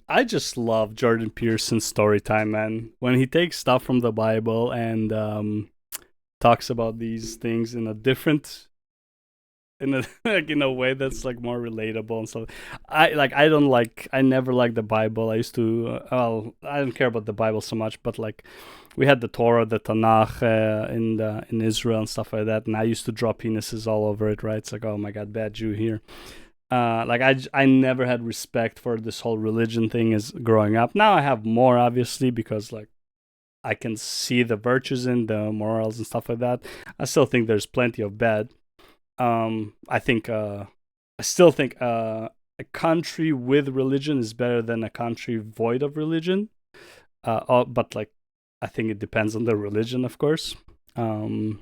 I just love Jordan Peterson's story time, man. When he takes stuff from the Bible and talks about these things in a different in a like in a way that's like more relatable and so I never liked the Bible. I used to well, I don't care about the Bible so much, but like we had the Torah, the Tanakh in Israel and stuff like that, and I used to draw penises all over it, right? It's like, oh my god, bad Jew here. I never had respect for this whole religion thing as growing up. Now I have more, obviously, because like I can see the virtues in the morals and stuff like that. I still think there's plenty of bad. I still think a country with religion is better than a country void of religion. But like I think it depends on the religion, of course. Um,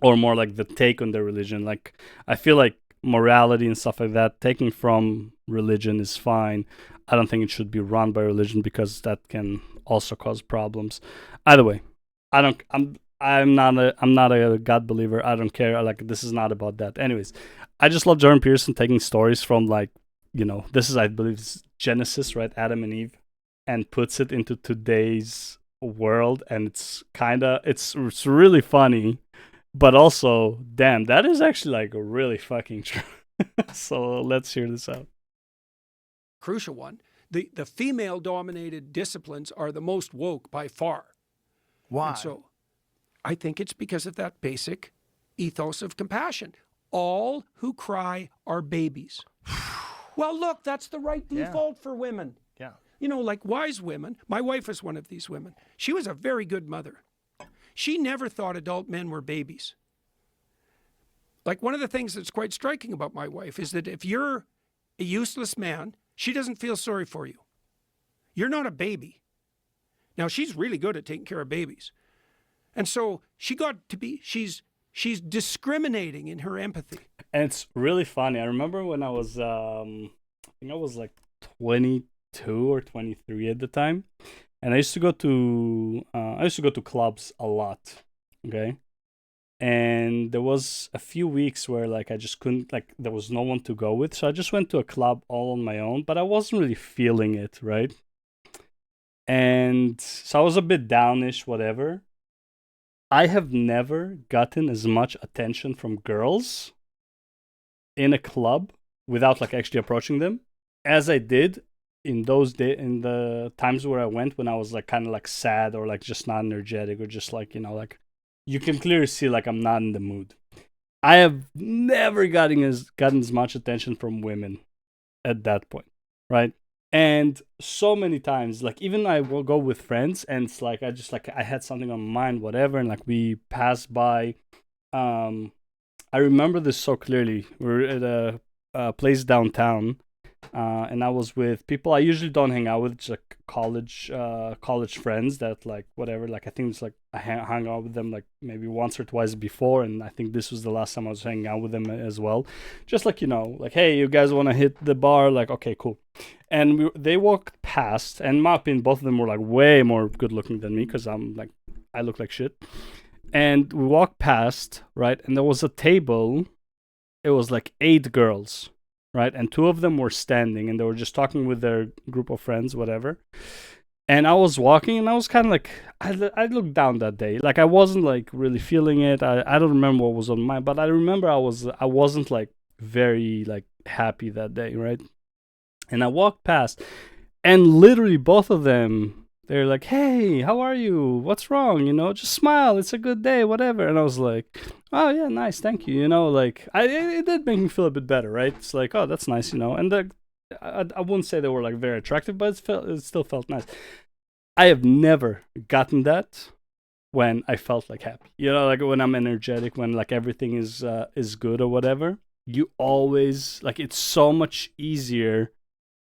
or more like the take on the religion. Like I feel like morality and stuff like that, taking from religion is fine. I don't think it should be run by religion because that can also cause problems. Either way, I don't. I'm not a God believer. I don't care. Like this is not about that. Anyways, I just love Jordan Peterson taking stories from like this is I believe Genesis, right? Adam and Eve, and puts it into today's world, and it's really funny, but also damn, that is actually like really fucking true. So let's hear this out. Crucial one. The female dominated disciplines are the most woke by far. Why? And so I think it's because of that basic ethos of compassion. All who cry are babies. Well, look, that's the right default for women. Yeah. Like wise women. My wife is one of these women. She was a very good mother. She never thought adult men were babies. Like one of the things that's quite striking about my wife is that if you're a useless man, she doesn't feel sorry for you. You're not a baby. Now, she's really good at taking care of babies. And so she's discriminating in her empathy. And it's really funny. I remember when I was I think I was like 22 or 23 at the time, and I used to go to clubs a lot. Okay. And there was a few weeks where like I just couldn't, like there was no one to go with, so I just went to a club all on my own, but I wasn't really feeling it, right? And so I was a bit downish, whatever. I have never gotten as much attention from girls in a club without like actually approaching them as I did in in the times where I went when I was like kind of like sad or like just not energetic or just like like you can clearly see like I'm not in the mood. I have never gotten as much attention from women at that point, right? And so many times, like even I will go with friends, and it's like I had something on my mind, whatever, and like we passed by. I remember this so clearly. We were at a place downtown, and I was with people I usually don't hang out with, just like college friends that like whatever. Like I think it's like I hung out with them like maybe once or twice before, and I think this was the last time I was hanging out with them as well. Just like like hey, you guys want to hit the bar? Like okay, cool. And they walked past, and in my opinion, both of them were like way more good looking than me because I look like shit. And we walked past, right, and there was a table. It was like 8 girls, right, and 2 of them were standing, and they were just talking with their group of friends, whatever. And I was walking, and I was kind of like, I looked down that day, like I wasn't like really feeling it. I don't remember what was on my mind, but I remember I wasn't like very like happy that day, right? And I walked past, and literally both of them, they're like, hey, how are you? What's wrong? Just smile. It's a good day, whatever. And I was like, oh, yeah, nice. Thank you. Like it did make me feel a bit better, right? It's like, oh, that's nice, And I wouldn't say they were like very attractive, but it still felt nice. I have never gotten that when I felt like happy. Like when I'm energetic, when like everything is good or whatever. You always, like, it's so much easier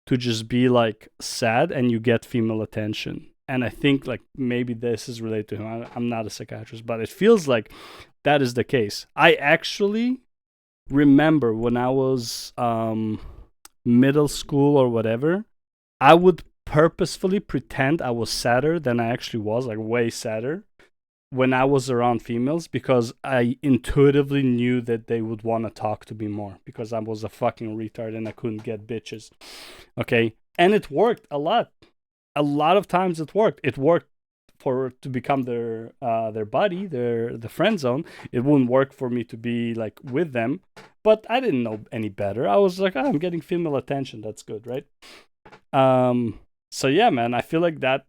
to just be like sad and you get female attention. And I think like maybe this is related to him. I'm not a psychiatrist, but it feels like that is the case. I actually remember when I was middle school or whatever, I would purposefully pretend I was sadder than I actually was, like way sadder, when I was around females, because I intuitively knew that they would want to talk to me more because I was a fucking retard and I couldn't get bitches. Okay. and it worked a lot. A lot of times it worked. It worked for to become their buddy, the friend zone. It wouldn't work for me to be like with them, but I didn't know any better. I was like, oh, I'm getting female attention. That's good, right? Um. So yeah, man, I feel like that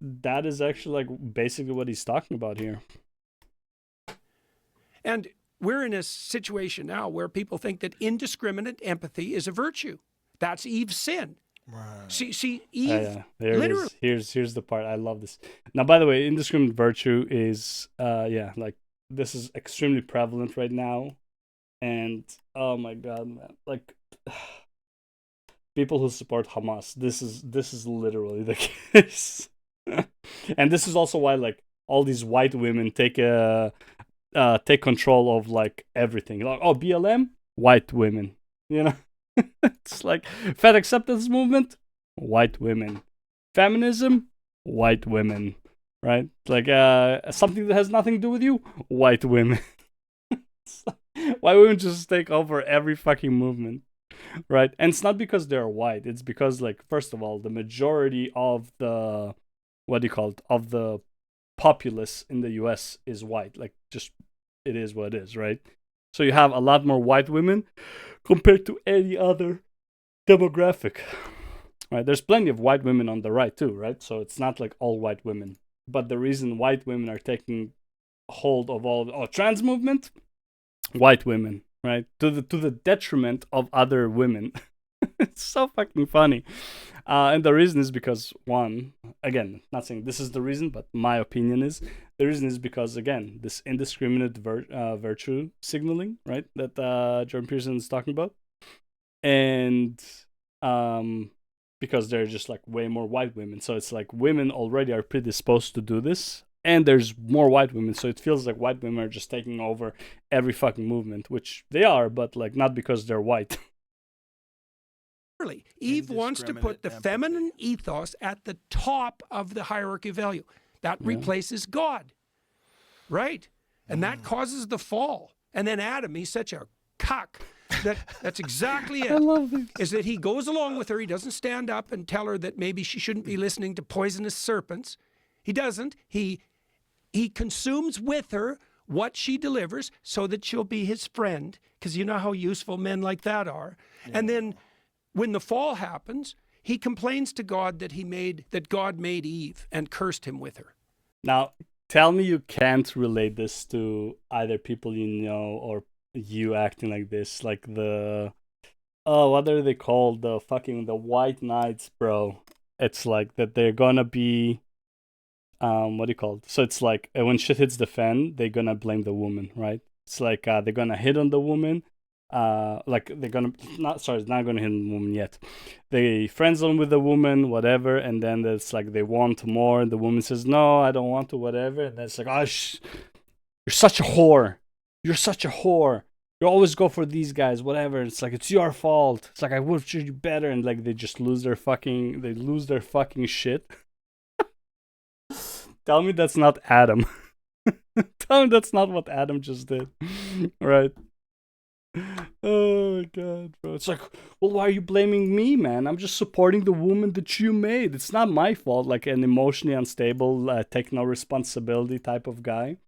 is actually like basically what he's talking about here. And we're in a situation now where people think that indiscriminate empathy is a virtue. That's Eve's sin. Right. See, Eve There it literally. is. Here's the part. I love this. Now, by the way, indiscriminate virtue is yeah, like this is extremely prevalent right now, and oh my god, man, like people who support Hamas. This is literally the case, and this is also why like all these white women take control of like everything. Like, oh, BLM, white women, you know. It's like Fed acceptance movement, white women. Feminism, white women. Right? Like something that has nothing to do with you, white women. White women just take over every fucking movement. Right? And it's not because they're white. It's because like first of all, the majority of the what do you call it? Of the populace in the US is white. Like just it is what it is, right? So you have a lot more white women compared to any other demographic. Right? There's plenty of white women on the right too, right? So it's not like all white women. But the reason white women are taking hold of all trans movement, white women, right? To the detriment of other women. It's so fucking funny. And the reason is because one, again, not saying this is the reason, but my opinion is the reason is because again, this indiscriminate virtue signaling, right? That Jordan Peterson is talking about, and because there's just like way more white women, so it's like women already are predisposed to do this, and there's more white women, so it feels like white women are just taking over every fucking movement, which they are, but like not because they're white. Eve wants to put the feminine ethos at the top of the hierarchy of value. That replaces God, right? And that causes the fall. And then Adam, he's such a cuck. That's exactly it. I love this. Is that he goes along with her. He doesn't stand up and tell her that maybe she shouldn't be listening to poisonous serpents. He doesn't. He consumes with her what she delivers so that she'll be his friend, because you know how useful men like that are. Yeah. And then when the fall happens, he complains to God that God made Eve and cursed him with her. Now, tell me you can't relate this to either people you know or you acting like this, like what are they called? The White Knights, bro. It's like that they're gonna be what do you call it? So it's like when shit hits the fan, they're gonna blame the woman, right? It's like they're gonna hit on the woman. Like they're gonna not gonna hit the woman yet. They friend zone with the woman, whatever, and then it's like they want more, and the woman says no, I don't want to, whatever, and then it's like, oh, you're such a whore. You're such a whore. You always go for these guys, whatever. It's like it's your fault. It's like I would treat you better, and like they just lose their fucking shit. Tell me that's not Adam. Tell me that's not what Adam just did, right? Oh my god, bro. It's like, well, why are you blaming me, man? I'm just supporting the woman that you made. It's not my fault, like an emotionally unstable, take no responsibility type of guy.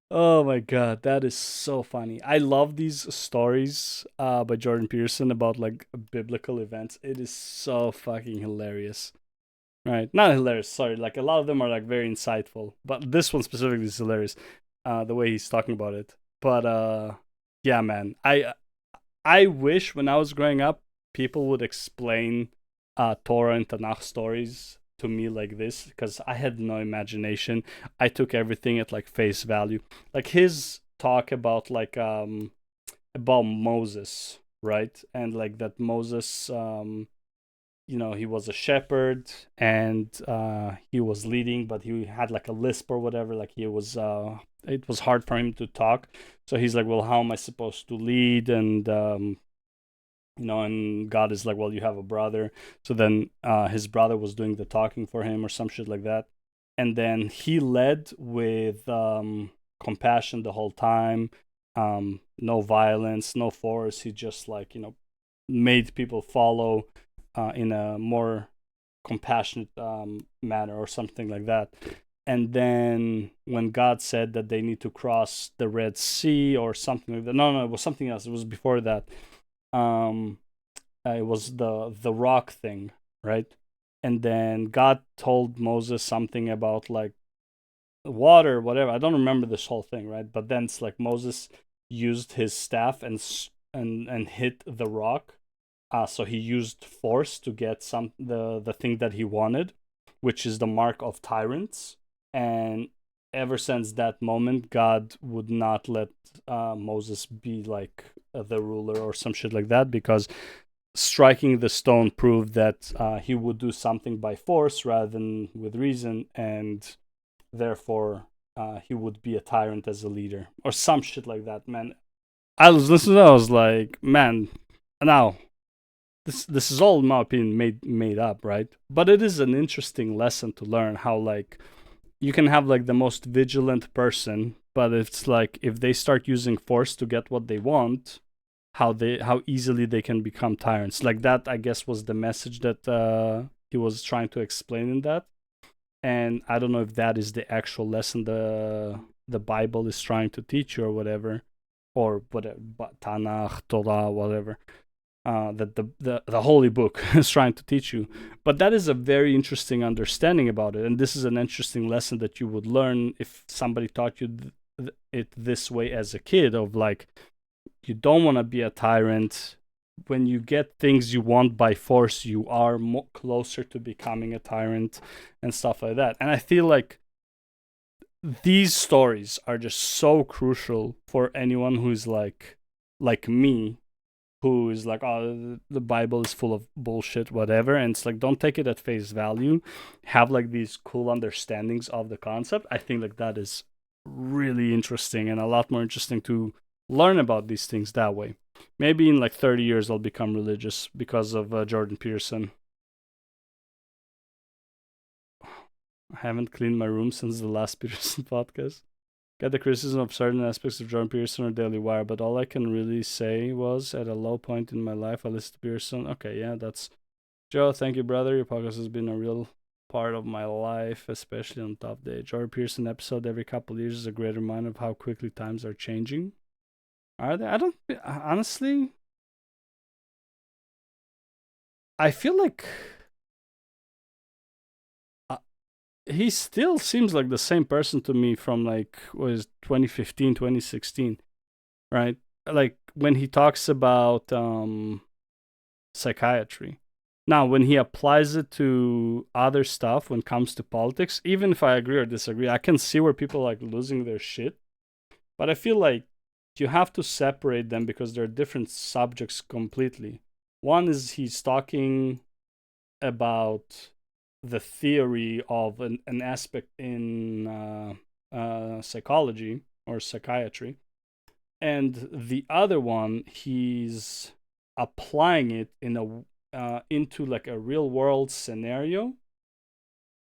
Oh my god, that is so funny. I love these stories by Jordan Peterson about like biblical events. It is so fucking hilarious. Right. Not hilarious, sorry. Like a lot of them are like very insightful. But this one specifically is hilarious. The way he's talking about it. But yeah, man. I wish when I was growing up people would explain Torah and Tanakh stories to me like this, because I had no imagination. I took everything at like face value. Like his talk about like about Moses, right? And like that Moses he was a shepherd and he was leading, but he had like a lisp or whatever. Like it was hard for him to talk. So he's like, well, how am I supposed to lead? And and God is like, well, you have a brother. So then his brother was doing the talking for him or some shit like that. And then he led with compassion the whole time, no violence, no force. He just like, made people follow in a more compassionate manner or something like that. And then when God said that they need to cross the Red Sea or something like that, no, it was something else. It was before that. It was the rock thing, right? And then God told Moses something about like water, whatever. I don't remember this whole thing, right? But then it's like Moses used his staff and hit the rock. So he used force to get the thing that he wanted, which is the mark of tyrants. And ever since that moment, God would not let Moses be like the ruler or some shit like that, because striking the stone proved that he would do something by force rather than with reason, and therefore he would be a tyrant as a leader or some shit like that. Man, I was listening to that, I was like, man, now this is all in my opinion made up, right? But it is an interesting lesson to learn how like you can have like the most vigilant person, but it's like if they start using force to get what they want, how easily they can become tyrants. Like that, I guess, was the message that he was trying to explain in that. And I don't know if that is the actual lesson the Bible is trying to teach you or whatever, or whatever, Tanakh, Torah, whatever. That the holy book is trying to teach you. But that is a very interesting understanding about it, and this is an interesting lesson that you would learn if somebody taught you it this way as a kid, of like, you don't want to be a tyrant. When you get things you want by force, you are closer to becoming a tyrant and stuff like that. And I feel like these stories are just so crucial for anyone who's like me, who is like, oh, the Bible is full of bullshit, whatever. And it's like, don't take it at face value. Have like these cool understandings of the concept. I think like that is really interesting, and a lot more interesting to learn about these things that way. Maybe in like 30 years I'll become religious because of Jordan Peterson. I haven't cleaned my room since the last Peterson podcast. Got the criticism of certain aspects of Jordan Peterson or Daily Wire, but all I can really say was at a low point in my life, I listened to Peterson. Okay, yeah, that's Joe. Thank you, brother. Your podcast has been a real part of my life, especially on top day. Jordan Peterson episode every couple of years is a great reminder of how quickly times are changing. Are they? I don't honestly. I feel like he still seems like the same person to me from like was 2015, 2016, right? Like when he talks about psychiatry. Now, when he applies it to other stuff, when it comes to politics, even if I agree or disagree, I can see where people are like losing their shit. But I feel like you have to separate them because they're different subjects completely. One is he's talking about the theory of an aspect in psychology or psychiatry, and the other one he's applying it in into like a real world scenario,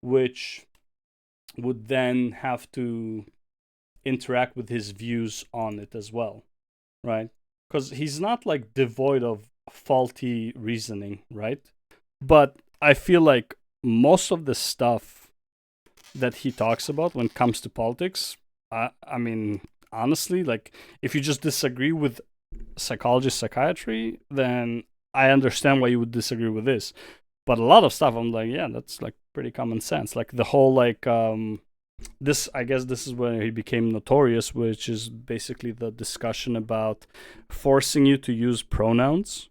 which would then have to interact with his views on it as well, right? Because he's not like devoid of faulty reasoning, right? But I feel like most of the stuff that he talks about when it comes to politics, I mean, honestly, like if you just disagree with psychology, psychiatry, then I understand why you would disagree with this. But a lot of stuff, I'm like, yeah, that's like pretty common sense. Like the whole like this, I guess this is where he became notorious, which is basically the discussion about forcing you to use pronouns,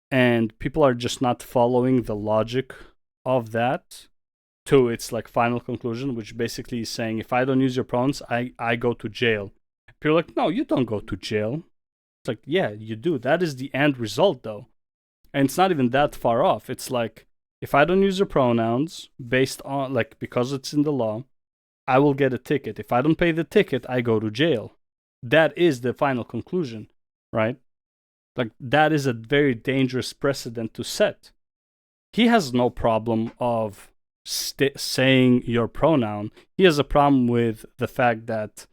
and people are just not following the logic of that to its like final conclusion, which basically is saying, if I don't use your pronouns, I go to jail. People are like, no, you don't go to jail. It's like, yeah, you do. That is the end result, though. And it's not even that far off. It's like, if I don't use your pronouns based on, like, because it's in the law, I will get a ticket. If I don't pay the ticket, I go to jail. That is the final conclusion, right? Like, that is a very dangerous precedent to set. He has no problem of saying your pronoun. He has a problem with the fact that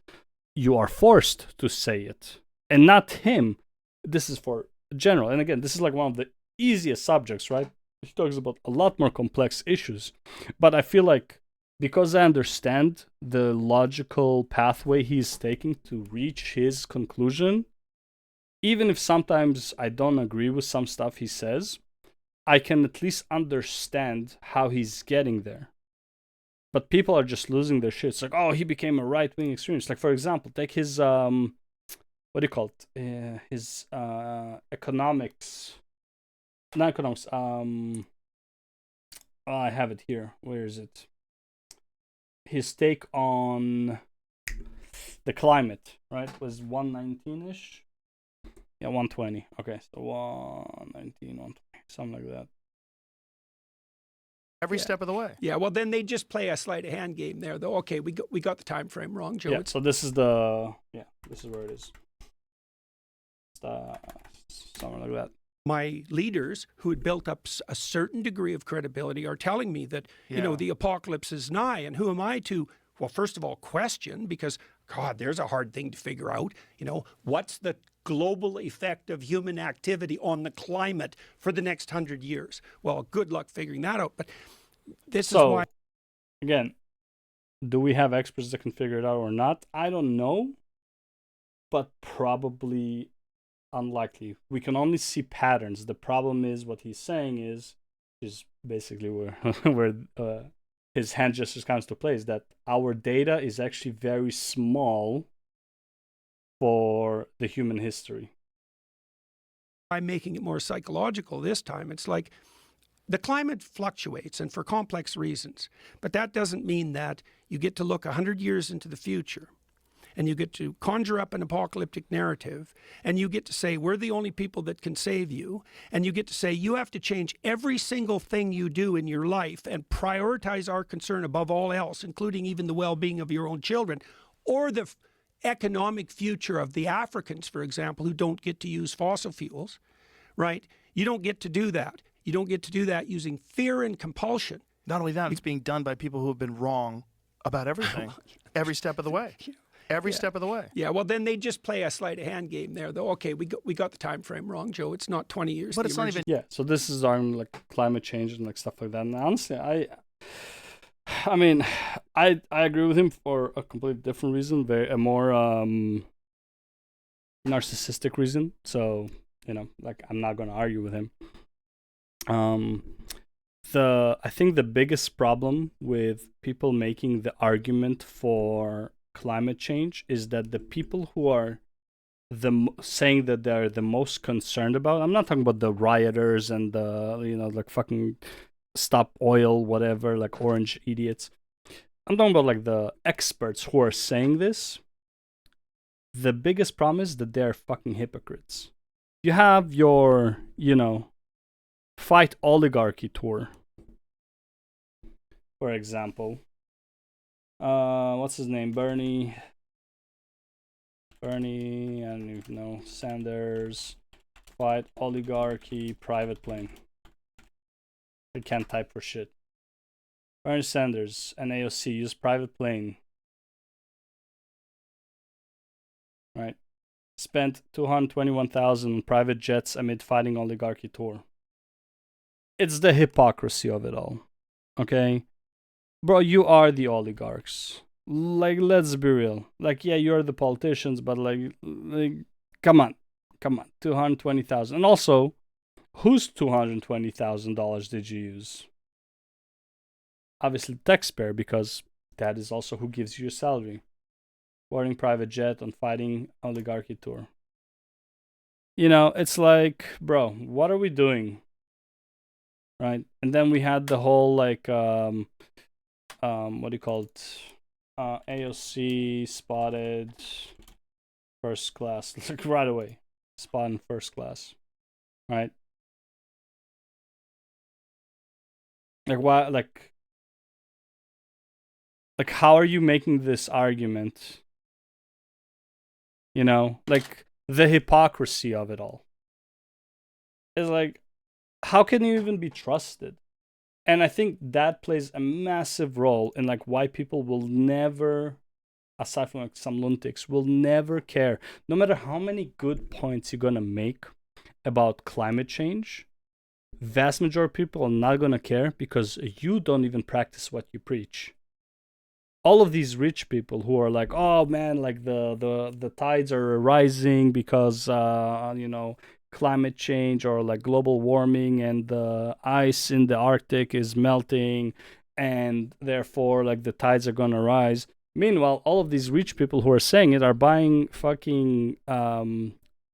you are forced to say it, and not him. This is for general. And again, this is like one of the easiest subjects, right? He talks about a lot more complex issues. But I feel like because I understand the logical pathway he's taking to reach his conclusion, even if sometimes I don't agree with some stuff he says, I can at least understand how he's getting there. But people are just losing their shit. It's like, oh, he became a right-wing extremist. Like, for example, take his what do you call it? His economics, not economics. I have it here. Where is it? His take on the climate, right? Was 119-ish. Yeah, 120. Okay, so 119, 120, something like that. Every step of the way. Yeah, well, then they just play a sleight of hand game there, though. Okay, we got the time frame wrong, Joe. Yeah, so this is the this is where it is. Something like that. My leaders who had built up a certain degree of credibility are telling me that, the apocalypse is nigh. And who am I to, well, first of all, question, because, God, there's a hard thing to figure out. What's the global effect of human activity on the climate for the next 100 years? Well, good luck figuring that out. But this is why. Again, do we have experts that can figure it out or not? I don't know, but probably unlikely. We can only see patterns. The problem is what he's saying is basically where his hand gestures comes to play, is that our data is actually very small for the human history. I'm making it more psychological this time. It's like the climate fluctuates, and for complex reasons, but that doesn't mean that you get to look 100 years into the future and you get to conjure up an apocalyptic narrative, and you get to say, we're the only people that can save you, and you get to say, you have to change every single thing you do in your life and prioritize our concern above all else, including even the well-being of your own children, or the economic future of the Africans, for example, who don't get to use fossil fuels, right? You don't get to do that. You don't get to do that using fear and compulsion. Not only that, it's being done by people who have been wrong about everything, every step of the way. Every step of the way. Yeah, well, then they just play a sleight of hand game there, though. Okay, we got the time frame wrong, Joe. It's not 20 years. But it's not even. Yeah, so this is on like climate change and like stuff like that. And honestly, I mean, I agree with him for a completely different reason, a more narcissistic reason. So like I'm not gonna argue with him. I think the biggest problem with people making the argument for climate change is that the people who are saying that they're the most concerned about, I'm not talking about the rioters and the like fucking stop oil whatever, like orange idiots. I'm talking about like the experts who are saying this. The biggest problem is that they're fucking hypocrites. You have your fight oligarchy tour, for example. What's his name? Bernie, I don't even know. Sanders, fight oligarchy, private plane. I can't type for shit. Bernie Sanders and AOC use private plane. Right. Spent $221,000 on private jets amid fighting oligarchy tour. It's the hypocrisy of it all. Okay? Bro, you are the oligarchs. Like, let's be real. Like, yeah, you're the politicians, but like come on. $220,000. And also, whose $220,000 did you use? Obviously, taxpayer, because that is also who gives you your salary. Boarding private jet on fighting oligarchy tour. It's like, bro, what are we doing? Right? And then we had the whole like what do you call it? AOC spotted first class, like right away. Spot in first class. Right? Like why like how are you making this argument? Like the hypocrisy of it all. It's like, how can you even be trusted? And I think that plays a massive role in like why people will never, aside from like some lunatics, will never care. No matter how many good points you're gonna make about climate change, vast majority of people are not gonna care because you don't even practice what you preach. All of these rich people who are like, oh man, like the tides are rising because climate change or like global warming, and the ice in the Arctic is melting, and therefore like the tides are gonna rise. Meanwhile, all of these rich people who are saying it are buying fucking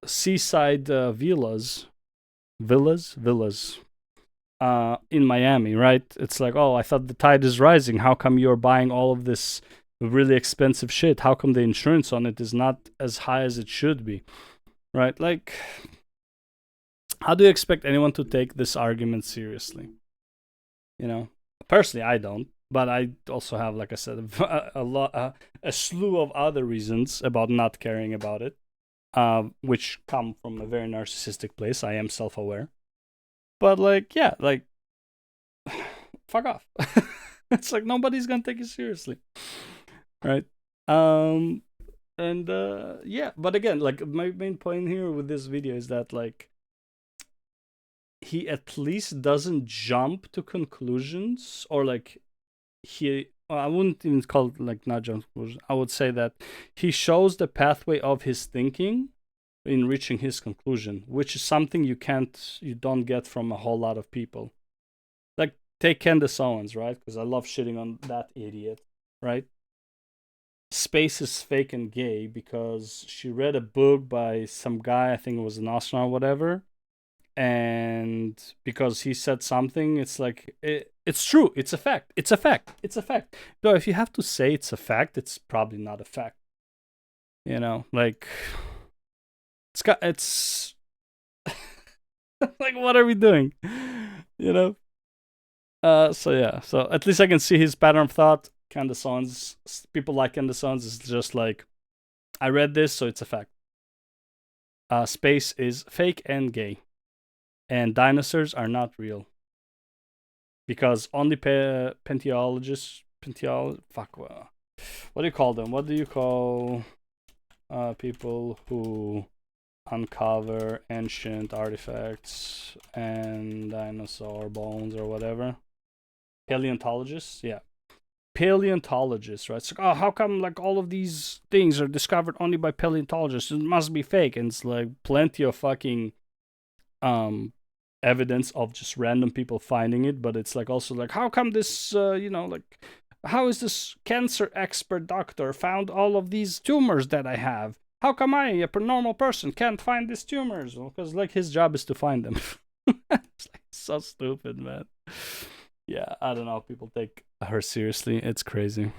seaside villas in Miami, right? It's like, oh, I thought the tide is rising. How come you're buying all of this really expensive shit? How come the insurance on it is not as high as it should be, right? Like, how do you expect anyone to take this argument seriously? You know, personally, I don't. But I also have, like I said, a slew of other reasons about not caring about it, which come from a very narcissistic place. I am self-aware. But like, yeah, like, fuck off. It's like nobody's gonna take you seriously, right? And yeah, but again, like my main point here with this video is that like he at least doesn't jump to conclusions, or like I wouldn't even call it like not jump to conclusions. I would say that he shows the pathway of his thinking in reaching his conclusion, which is something you don't get from a whole lot of people. Like, take Candace Owens, right? Because I love shitting on that idiot, right? Space is fake and gay because she read a book by some guy, I think it was an astronaut or whatever, and because he said something, it's like, it's true, it's a fact, it's a fact, it's a fact. Though if you have to say it's a fact, it's probably not a fact. You know, like, it's like, what are we doing? You know? So yeah, so at least I can see his pattern of thought. Candace Owens, people like Candace Owens is just like, I read this, so it's a fact. Space is fake and gay, and dinosaurs are not real because only paleontologists, what do you call them? What do you call people who uncover ancient artifacts and dinosaur bones or whatever? Paleontologists, yeah. Paleontologists, right? It's like, oh, how come like all of these things are discovered only by paleontologists? It must be fake. And it's like plenty of fucking evidence of just random people finding it, but it's like also like, how come this like, how is this cancer expert doctor found all of these tumors that I have? How come I, a normal person, can't find these tumors? Because like his job is to find them. It's like so stupid, man. Yeah, I don't know. People take her seriously. It's crazy.